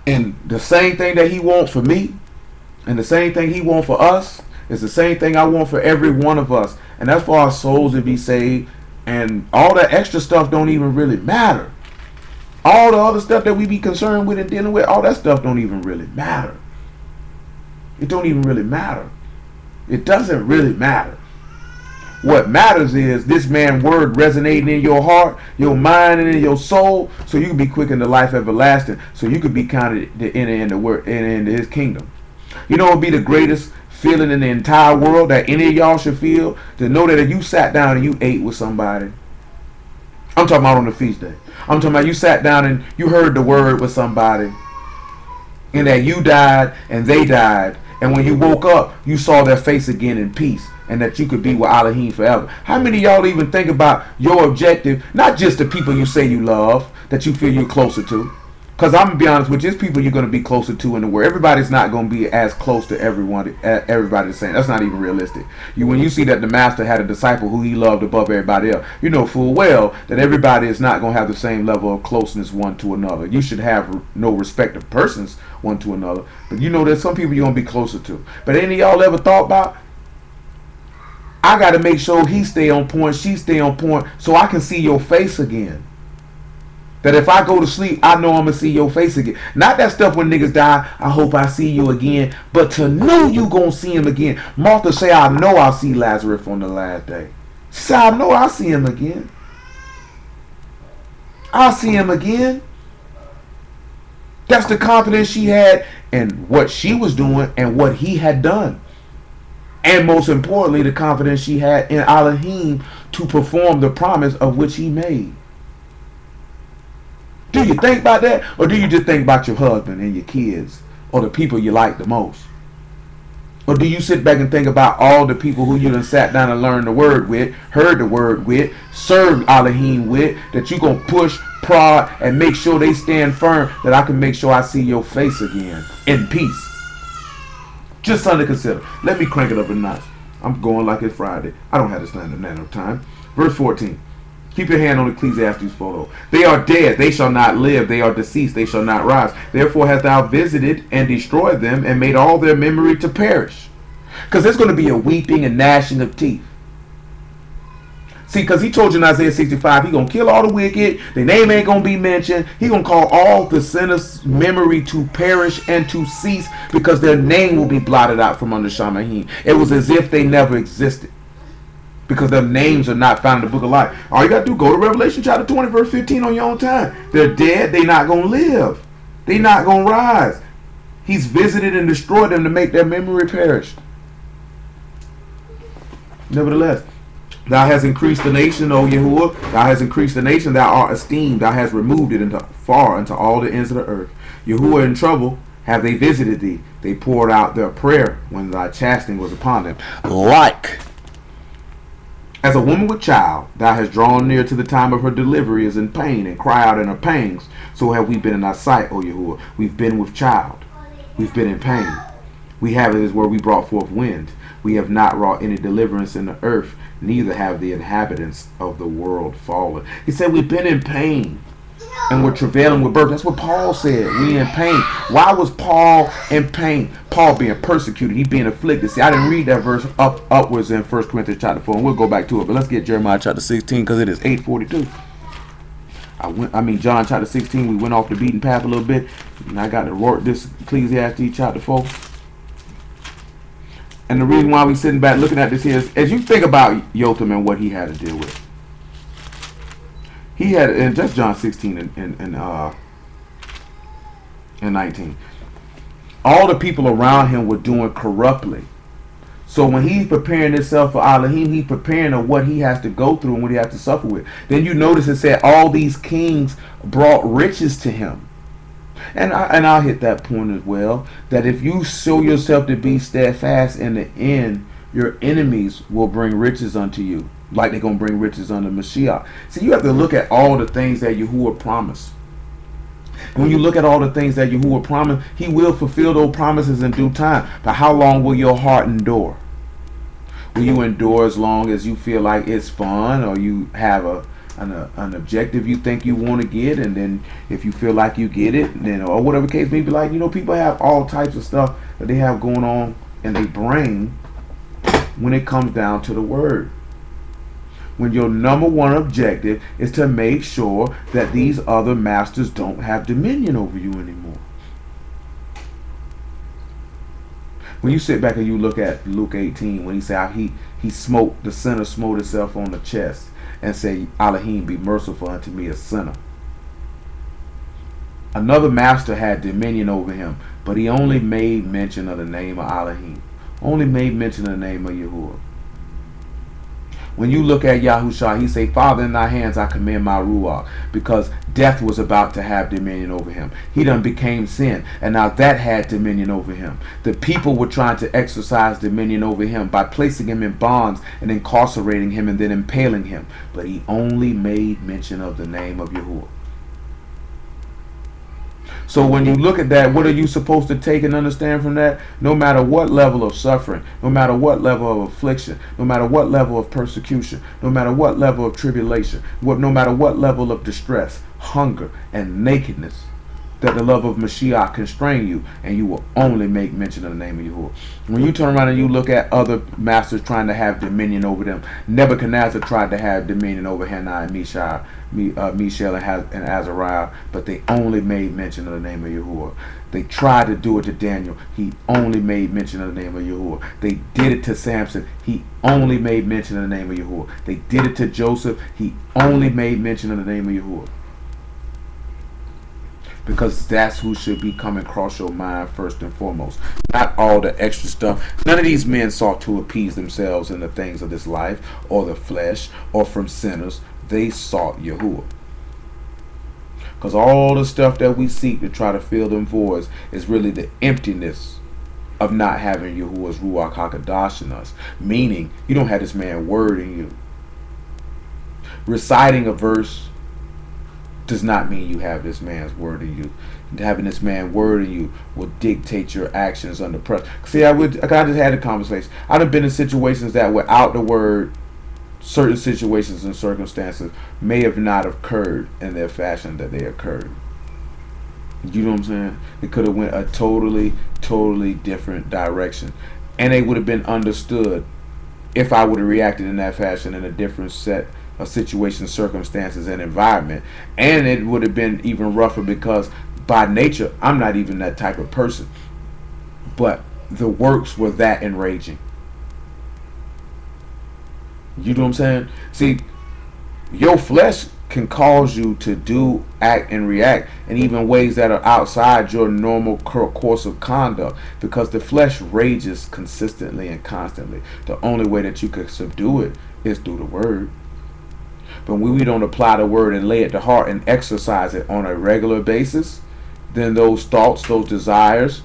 And the same thing that he wants for me and the same thing he wants for us is the same thing I want for every one of us. And that's for our souls to be saved. And all that extra stuff don't even really matter. All the other stuff that we be concerned with and dealing with, all that stuff don't even really matter. It don't even really matter. It doesn't really matter. What matters is this man's word resonating in your heart, your mind, and in your soul, so you can be quickened to life everlasting, so you can be counted to enter into his kingdom. You know what would be the greatest feeling in the entire world that any of y'all should feel? To know that if you sat down and you ate with somebody. I'm talking about on the feast day. I'm talking about you sat down and you heard the word with somebody, and that you died and they died, and when you woke up, you saw their face again in peace, and that you could be with Elohim forever. How many of y'all even think about your objective, not just the people you say you love, that you feel you're closer to? Because I'm going to be honest with you, there's people you're going to be closer to in the world. Everybody's not going to be as close to everybody the same. That's not even realistic. When you see that the master had a disciple who he loved above everybody else, you know full well that everybody is not going to have the same level of closeness one to another. You should have no respect of persons one to another. But you know there's some people you're going to be closer to. But any of y'all ever thought about, I got to make sure he stay on point, she stay on point, so I can see your face again. That if I go to sleep, I know I'm going to see your face again. Not that stuff when niggas die, I hope I see you again. But to know you going to see him again. Martha say, I know I'll see Lazarus on the last day. She said, I know I'll see him again. I'll see him again. That's the confidence she had in what she was doing and what he had done. And most importantly, the confidence she had in Elohim to perform the promise of which he made. Do you think about that? Or do you just think about your husband and your kids or the people you like the most? Or do you sit back and think about all the people who you done sat down and learned the word with, heard the word with, served Elohim with, that you going to push, prod, and make sure they stand firm, that I can make sure I see your face again in peace? Just something to consider. Let me crank it up a notch. I'm going like it's Friday. I don't have to stand up nano time. Verse 14. Keep your hand on Ecclesiastes photo. They are dead, they shall not live. They are deceased, they shall not rise. Therefore hast thou visited and destroyed them, and made all their memory to perish. Because there's going to be a weeping and gnashing of teeth. See, because he told you in Isaiah 65, he going to kill all the wicked. Their name ain't going to be mentioned. He going to call all the sinners' memory to perish and to cease, because their name will be blotted out from under Shamahim. It was as if they never existed, because their names are not found in the book of life. All you got to do, go to Revelation chapter 20, verse 15 on your own time. They're dead. They're not going to live. They're not going to rise. He's visited and destroyed them to make their memory perish. Nevertheless, thou hast increased the nation, O Yahuwah. Thou hast increased the nation. Thou art esteemed. Thou hast removed it far into all the ends of the earth. Yahuwah, in trouble have they visited thee. They poured out their prayer when thy chastening was upon them. Like as a woman with child, thou hast drawn near to the time of her delivery, is in pain, and cry out in her pangs. So have we been in thy sight, O Yahuwah. We've been with child. We've been in pain. We have it as where we brought forth wind. We have not wrought any deliverance in the earth, neither have the inhabitants of the world fallen. He said we've been in pain, and we're travailing with birth. That's what Paul said. We in pain. Why was Paul in pain? Paul being persecuted. He being afflicted. See, I didn't read that verse upwards in 1 Corinthians chapter 4, and we'll go back to it. But let's get Jeremiah chapter 16, because it is 8:42. John chapter 16, we went off the beaten path a little bit, and I got to work this Ecclesiastes chapter 4. And the reason why we sitting back looking at this here is, as you think about Jotham and what he had to deal with, he had, in just John 16 and 19, all the people around him were doing corruptly. So when he's preparing himself for Elohim, he's preparing of what he has to go through and what he has to suffer with. Then you notice it said all these kings brought riches to him. And I'll hit that point as well, that if you show yourself to be steadfast in the end, your enemies will bring riches unto you, like they're going to bring riches unto Mashiach. See, you have to look at all the things that Yahuwah promised. When you look at all the things that Yahuwah promised, he will fulfill those promises in due time. But how long will your heart endure? Will you endure as long as you feel like it's fun, or you have an objective you think you want to get, and then if you feel like you get it, then, or whatever case may be, like, you know, people have all types of stuff that they have going on in their brain when it comes down to the word. when your number one objective is to make sure that these other masters don't have dominion over you anymore. When you sit back and you look at Luke 18, when he said how he smote, the sinner smote himself on the chest and say, Elohim, be merciful unto me, a sinner. Another master had dominion over him, but he only made mention of the name of Elohim. Only made mention of the name of Yahuwah. When you look at Yahushua, he say, Father, in thy hands I commend my Ruach, because death was about to have dominion over him. He done became sin, and now that had dominion over him. The people were trying to exercise dominion over him by placing him in bonds and incarcerating him and then impaling him. But he only made mention of the name of Yahuwah. So when you look at that, what are you supposed to take and understand from that? No matter what level of suffering, no matter what level of affliction, no matter what level of persecution, no matter what level of tribulation, no matter what level of distress, hunger, and nakedness, that the love of Mashiach constrain you, and you will only make mention of the name of Yahuwah. When you turn around and you look at other masters trying to have dominion over them, Nebuchadnezzar tried to have dominion over Hananiah, Mishael, and Azariah, but they only made mention of the name of Yahuwah. They tried to do it to Daniel. He only made mention of the name of Yahuwah. They did it to Samson. He only made mention of the name of Yahuwah. They did it to Joseph. He only made mention of the name of Yahuwah. Because that's who should be coming across your mind first and foremost. Not all the extra stuff. None of these men sought to appease themselves in the things of this life or the flesh or from sinners. They sought Yahuwah. Because all the stuff that we seek to try to fill them voids is really the emptiness of not having Yahuwah's Ruach HaKadosh in us. Meaning, you don't have this man's word in you. Reciting a verse does not mean you have this man's word in you. Having this man's word in you will dictate your actions under pressure. See, I just had a conversation. I've been in situations that without the word, certain situations and circumstances may have not occurred in their fashion that they occurred. You know what I'm saying? It could have went a totally different direction, and they would have been understood if I would have reacted in that fashion in a different set of situations, circumstances, and environment. And it would have been even rougher because by nature I'm not even that type of person, but the works were that enraging. You know what I'm saying? See, your flesh can cause you to do, act, and react in even ways that are outside your normal course of conduct, because the flesh rages consistently and constantly. The only way that you can subdue it is through the word. But when we don't apply the word and lay it to heart and exercise it on a regular basis, then those thoughts, those desires,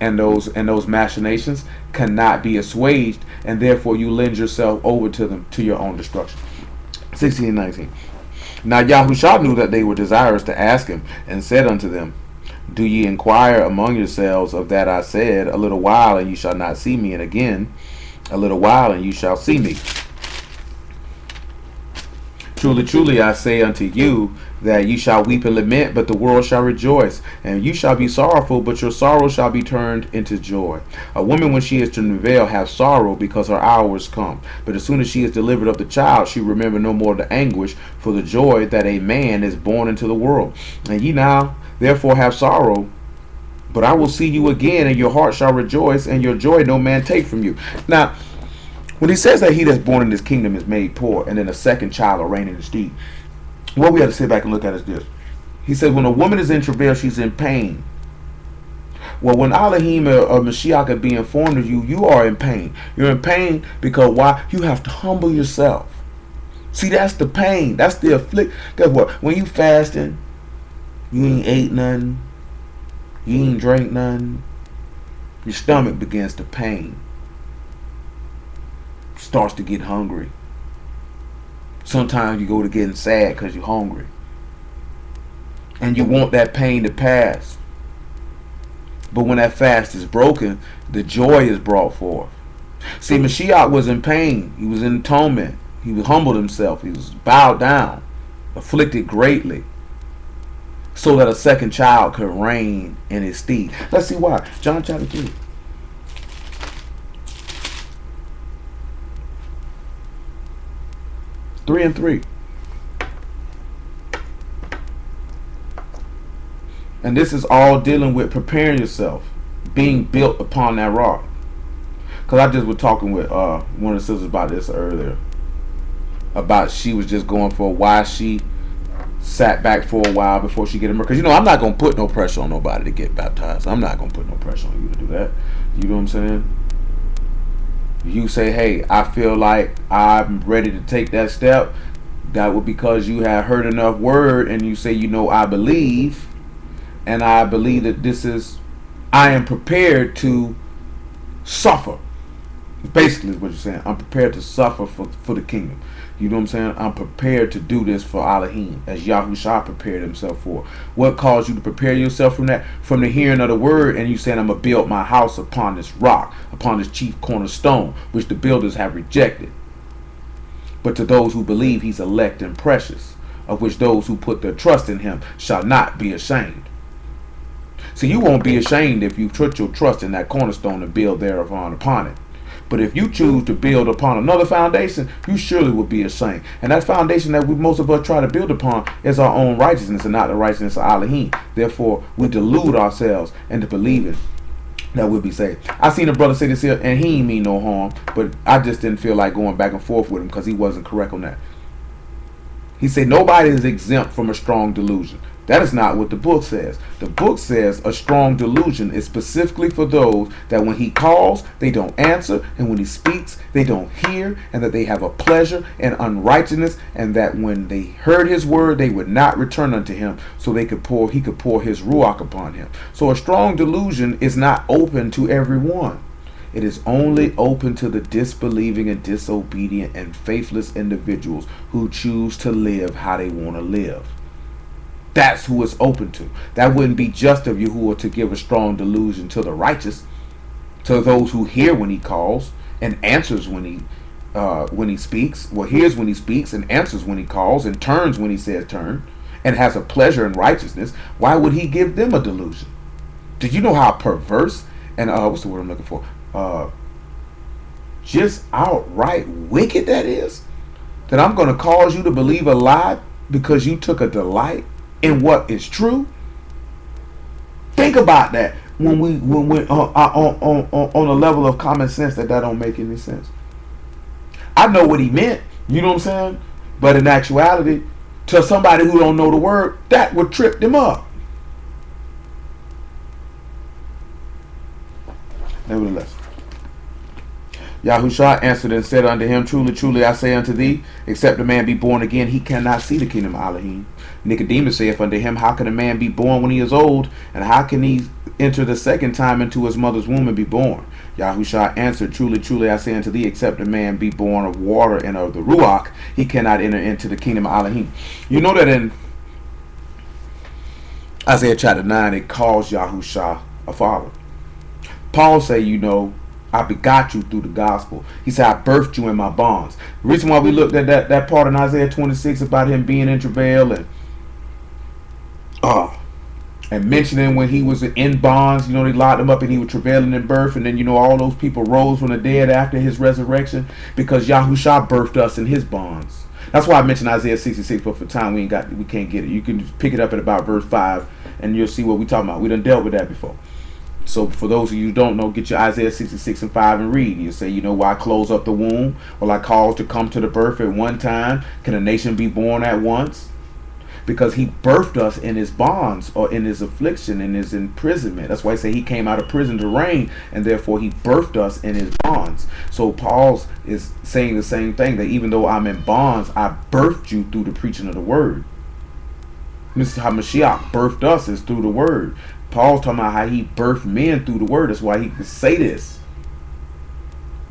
and those machinations cannot be assuaged, and therefore you lend yourself over to them, to your own destruction. 16 and 19. Now Yahushua knew that they were desirous to ask him, and said unto them, Do ye inquire among yourselves of that I said, a little while and you shall not see me, and again a little while and you shall see me? Truly, truly, I say unto you, that you shall weep and lament, but the world shall rejoice. And you shall be sorrowful, but your sorrow shall be turned into joy. A woman, when she is to travail, hath sorrow, because her hour is come. But as soon as she is delivered of the child, she remember no more the anguish for the joy that a man is born into the world. And ye now therefore have sorrow, but I will see you again, and your heart shall rejoice, and your joy no man take from you. Now, when he says that he that's born in this kingdom is made poor, and then a second child will reign in his stead, what we have to sit back and look at is this. He says when a woman is in travail, she's in pain. Well, when Elohim or Mashiach are being formed of you, you are in pain. You're in pain because why? You have to humble yourself. See, that's the pain. That's the afflict. Guess what? When you fasting, you ain't ate nothing. You ain't drank nothing. Your stomach begins to pain. Starts to get hungry. Sometimes you go to getting sad because you're hungry. And you want that pain to pass. But when that fast is broken, the joy is brought forth. See, Mashiach was in pain. He was in atonement. He humbled himself. He was bowed down, afflicted greatly, so that a second child could reign in his stead. Let's see why. John chapter 3. 3 and 3. And this is all dealing with preparing yourself, being built upon that rock. Because I just was talking with one of the sisters about this earlier. About she was just going for why she sat back for a while before she get immersed. Because, you know, I'm not going to put no pressure on nobody to get baptized. I'm not going to put no pressure on you to do that. You know what I'm saying? You say, hey, I feel like I'm ready to take that step. That would because you have heard enough word and you say, you know, I believe. And I believe that this is, I am prepared to suffer. Basically is what you're saying. I'm prepared to suffer for the kingdom. You know what I'm saying? I'm prepared to do this for Elohim, as Yahushua prepared himself for. What caused you to prepare yourself from that? From the hearing of the word, and you saying, I'm going to build my house upon this rock, upon this chief cornerstone, which the builders have rejected. But to those who believe, he's elect and precious, of which those who put their trust in him shall not be ashamed. So you won't be ashamed if you put your trust in that cornerstone and build thereupon upon it. But if you choose to build upon another foundation, you surely will be ashamed. And that foundation that most of us try to build upon is our own righteousness and not the righteousness of Elohim. Therefore, we delude ourselves into believing that we'll be saved. I seen a brother say this here, and he ain't mean no harm, but I just didn't feel like going back and forth with him because he wasn't correct on that. He said nobody is exempt from a strong delusion. That is not what the book says. The book says a strong delusion is specifically for those that when he calls, they don't answer, and when he speaks, they don't hear, and that they have a pleasure in unrighteousness, and that when they heard his word, they would not return unto him, so he could pour his ruach upon him. So a strong delusion is not open to everyone. It is only open to the disbelieving and disobedient and faithless individuals who choose to live how they want to live. That's who it's open to. That wouldn't be just of you who are to give a strong delusion to the righteous, to those who hear when he calls and answers when he speaks. Well, hears when he speaks and answers when he calls and turns when he says turn and has a pleasure in righteousness. Why would he give them a delusion? Did you know how perverse and what's the word I'm looking for? Just outright wicked that is? That I'm going to cause you to believe a lie because you took a delight in what is true. Think about that when on a level of common sense that don't make any sense. I know what he meant, you know what I'm saying? But in actuality, to somebody who don't know the word, that would trip them up. Nevertheless, Yahushua answered and said unto him, Truly, truly, I say unto thee, except a man be born again, he cannot see the kingdom of Elohim. Nicodemus saith unto him, How can a man be born when he is old? And how can he enter the second time into his mother's womb and be born? Yahushua answered, Truly, truly, I say unto thee, except a man be born of water and of the ruach, he cannot enter into the kingdom of Elohim. You know that in Isaiah chapter 9, it calls Yahushua a father. Paul say, you know, I begot you through the gospel. He said, I birthed you in my bonds. The reason why we looked at that part in Isaiah 26 about him being in travail and mentioning when he was in bonds, you know, they locked him up and he was travailing in birth, and then, you know, all those people rose from the dead after his resurrection because Yahushua birthed us in his bonds. That's why I mentioned Isaiah 66, but for time we can't get it. You can pick it up at about verse 5 and you'll see what we're talking about. We done dealt with that before. So for those of you who don't know, get your Isaiah 66 and 5 and read. You say, you know, why close up the womb? Will I cause to come to the birth at one time? Can a nation be born at once? Because he birthed us in his bonds, or in his affliction, in his imprisonment. That's why I say he came out of prison to reign, and therefore he birthed us in his bonds. So Paul is saying the same thing, that even though I'm in bonds, I birthed you through the preaching of the word. This is how Mashiach birthed us, is through the word. Paul's talking about how he birthed men through the word. That's why he could say this.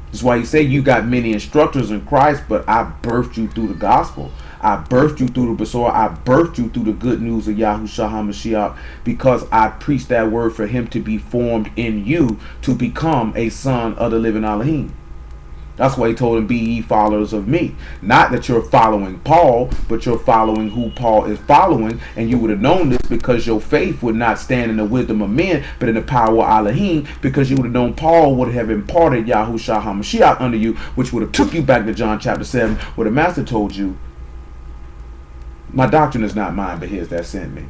That's why he said, you got many instructors in Christ, but I birthed you through the gospel. I birthed you through the Besorah. I birthed you through the good news of Yahushua HaMashiach, because I preached that word for him to be formed in you to become a son of the living Elohim. That's why he told him, be ye followers of me. Not that you're following Paul, but you're following who Paul is following. And you would have known this because your faith would not stand in the wisdom of men, but in the power of Elohim, because you would have known Paul would have imparted Yahushua HaMashiach unto you, which would have took you back to John chapter 7, where the master told you, my doctrine is not mine, but his that sent me.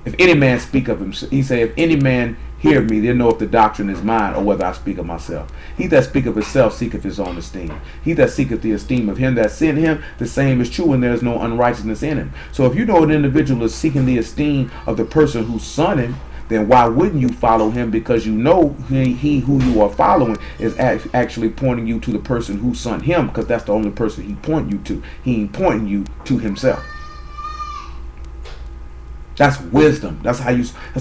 If any man speak of himself, he said, if any man hear of me, they'll know if the doctrine is mine or whether I speak of myself. He that speaketh of himself seeketh his own esteem. He that seeketh the esteem of him that sent him, the same is true, and there is no unrighteousness in him. So if you know an individual is seeking the esteem of the person who sent him, then why wouldn't you follow him? Because you know he who you are following is actually pointing you to the person who sent him, because that's the only person he point you to. He ain't pointing you to himself. That's wisdom. That's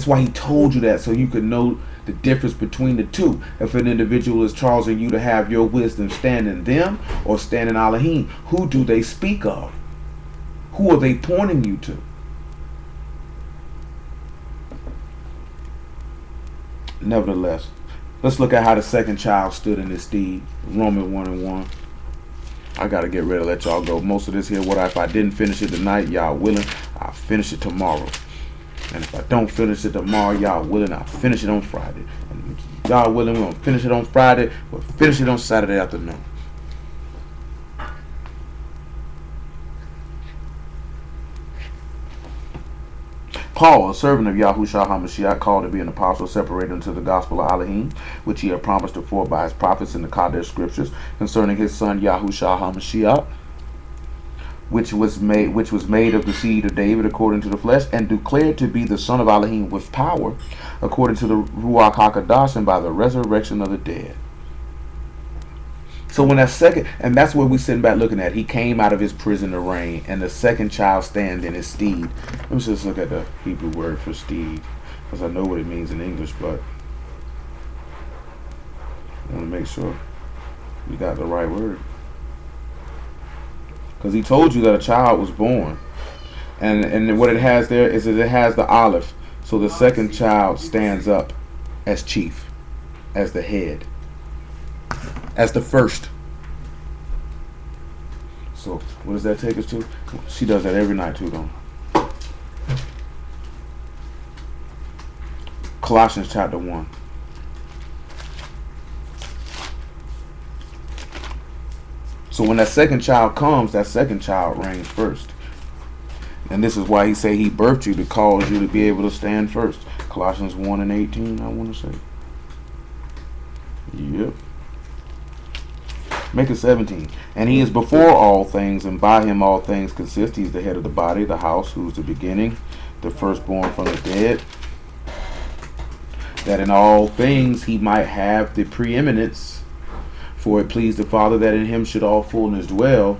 why he told you that, so you could know the difference between the two. If an individual is charging you to have your wisdom stand in them or stand in Elohim, who do they speak of? Who are they pointing you to? Nevertheless, let's look at how the second child stood in his steed. Romans 1:1. I gotta get ready to let y'all go. Most of this here, if I didn't finish it tonight, y'all willing, I'll finish it tomorrow. And if I don't finish it tomorrow, y'all willing, I'll finish it on Friday. And if y'all willing, we're gonna finish it on Friday. We'll finish it on Saturday afternoon. Paul, a servant of Yahushua HaMashiach, called to be an apostle, separated unto the gospel of Elohim, which he had promised afore by his prophets in the Kadesh scriptures, concerning his son Yahushua HaMashiach, which was made of the seed of David according to the flesh, and declared to be the son of Elohim with power, according to the Ruach HaKadosh, and by the resurrection of the dead. So when that second, and that's what we're sitting back looking at. He came out of his prison to reign, and the second child stands in his steed. Let me just look at the Hebrew word for steed, because I know what it means in English, but I want to make sure we got the right word. Because he told you that a child was born, and what it has there is that it has the aleph. So the second child stands up as chief, as the head, as the first. So what does that take us to? She does that every night too, though. Colossians chapter 1. So when that second child comes, that second child reigns first. And this is why he say he birthed you, to cause you to be able to stand first. Colossians 1:18, I want to say. Yep. Make it 17. And he is before all things, and by him all things consist. He's the head of the body, the house, who's the beginning, the firstborn from the dead, that in all things he might have the preeminence. For it pleased the Father that in him should all fullness dwell,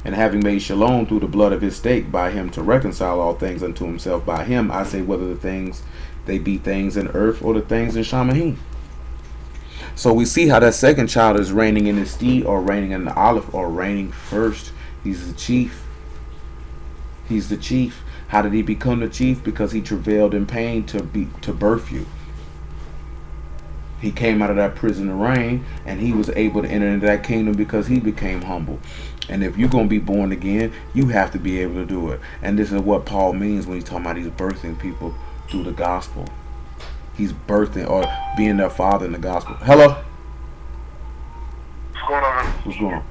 and having made shalom through the blood of his stake, by him to reconcile all things unto himself. By him, I say, whether the things they be things in earth or the things in Shamahim. So we see how that second child is reigning in his steed, or reigning in the olive, or reigning first. He's the chief. He's the chief. How did he become the chief? Because he travailed in pain to birth you. He came out of that prison to reign, and he was able to enter into that kingdom because he became humble. And if you're going to be born again, you have to be able to do it. And this is what Paul means when he's talking about he's birthing people through the gospel. He's birthing, or being their father in the gospel. Hello? What's going on? What's going on?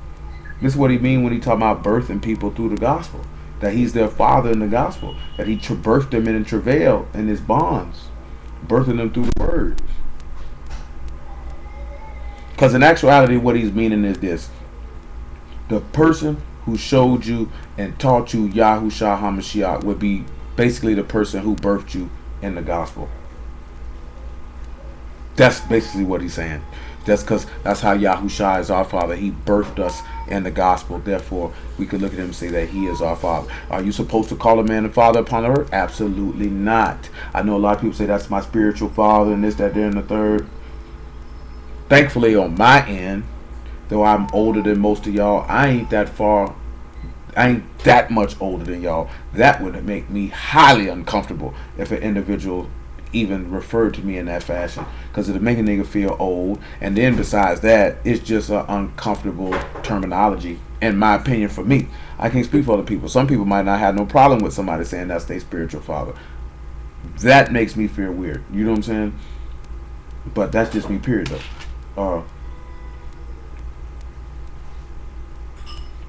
This is what he means when he talking about birthing people through the gospel. That he's their father in the gospel. That he birthed them in travail in his bonds. Birthing them through the word. Because in actuality, what he's meaning is this. The person who showed you and taught you Yahushua HaMashiach would be basically the person who birthed you in the gospel. That's basically what he's saying. That's because that's how Yahushua is our father. He birthed us in the gospel. Therefore, we could look at him and say that he is our father. Are you supposed to call a man a father upon the earth? Absolutely not. I know a lot of people say that's my spiritual father and this, that, there, and the third. Thankfully, on my end, though I'm older than most of y'all, I ain't that far. I ain't that much older than y'all. That would make me highly uncomfortable if an individual even refer to me in that fashion, because it'll make a nigga feel old. And then besides that, it's just an uncomfortable terminology, in my opinion. For me, I can't speak for other people. Some people might not have no problem with somebody saying that's their spiritual father. That makes me feel weird. You know what I'm saying? But that's just me, period, though.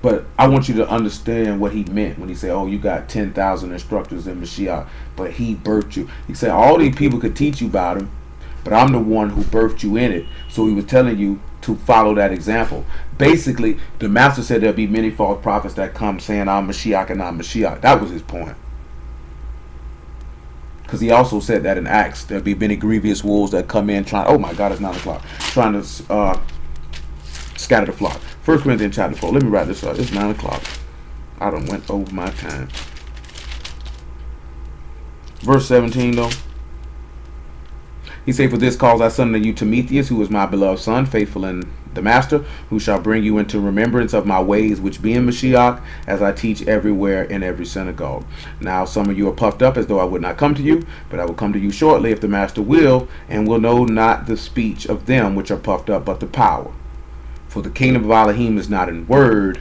But I want you to understand what he meant when he said, oh, you got 10,000 instructors in Mashiach, but he birthed you. He said, all these people could teach you about him, but I'm the one who birthed you in it. So he was telling you to follow that example. Basically, the master said there'll be many false prophets that come saying, I'm Mashiach and I'm Mashiach. That was his point. Because he also said that in Acts, there'll be many grievous wolves that come in trying, oh my God, it's 9 o'clock, trying to scatter the flock. 1 Corinthians chapter 4. Let me write this up. It's 9 o'clock. I done went over my time. Verse 17 though. He said, for this cause I send unto you Timotheus, who is my beloved son, faithful in the master, who shall bring you into remembrance of my ways, which be in Mashiach, as I teach everywhere in every synagogue. Now some of you are puffed up as though I would not come to you, but I will come to you shortly, if the master will, and will know not the speech of them which are puffed up, but the power. For the kingdom of Elohim is not in word,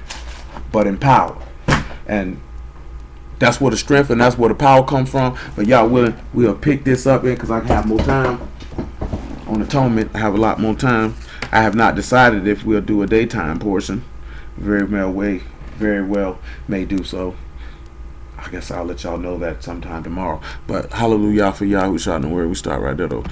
but in power. And that's where the strength and that's where the power comes from. But y'all we'll pick this up in, because I have more time on atonement. I have a lot more time. I have not decided if we'll do a daytime portion. Very well may do so. I guess I'll let y'all know that sometime tomorrow. But hallelujah for Yahushua, the word. We start right there though.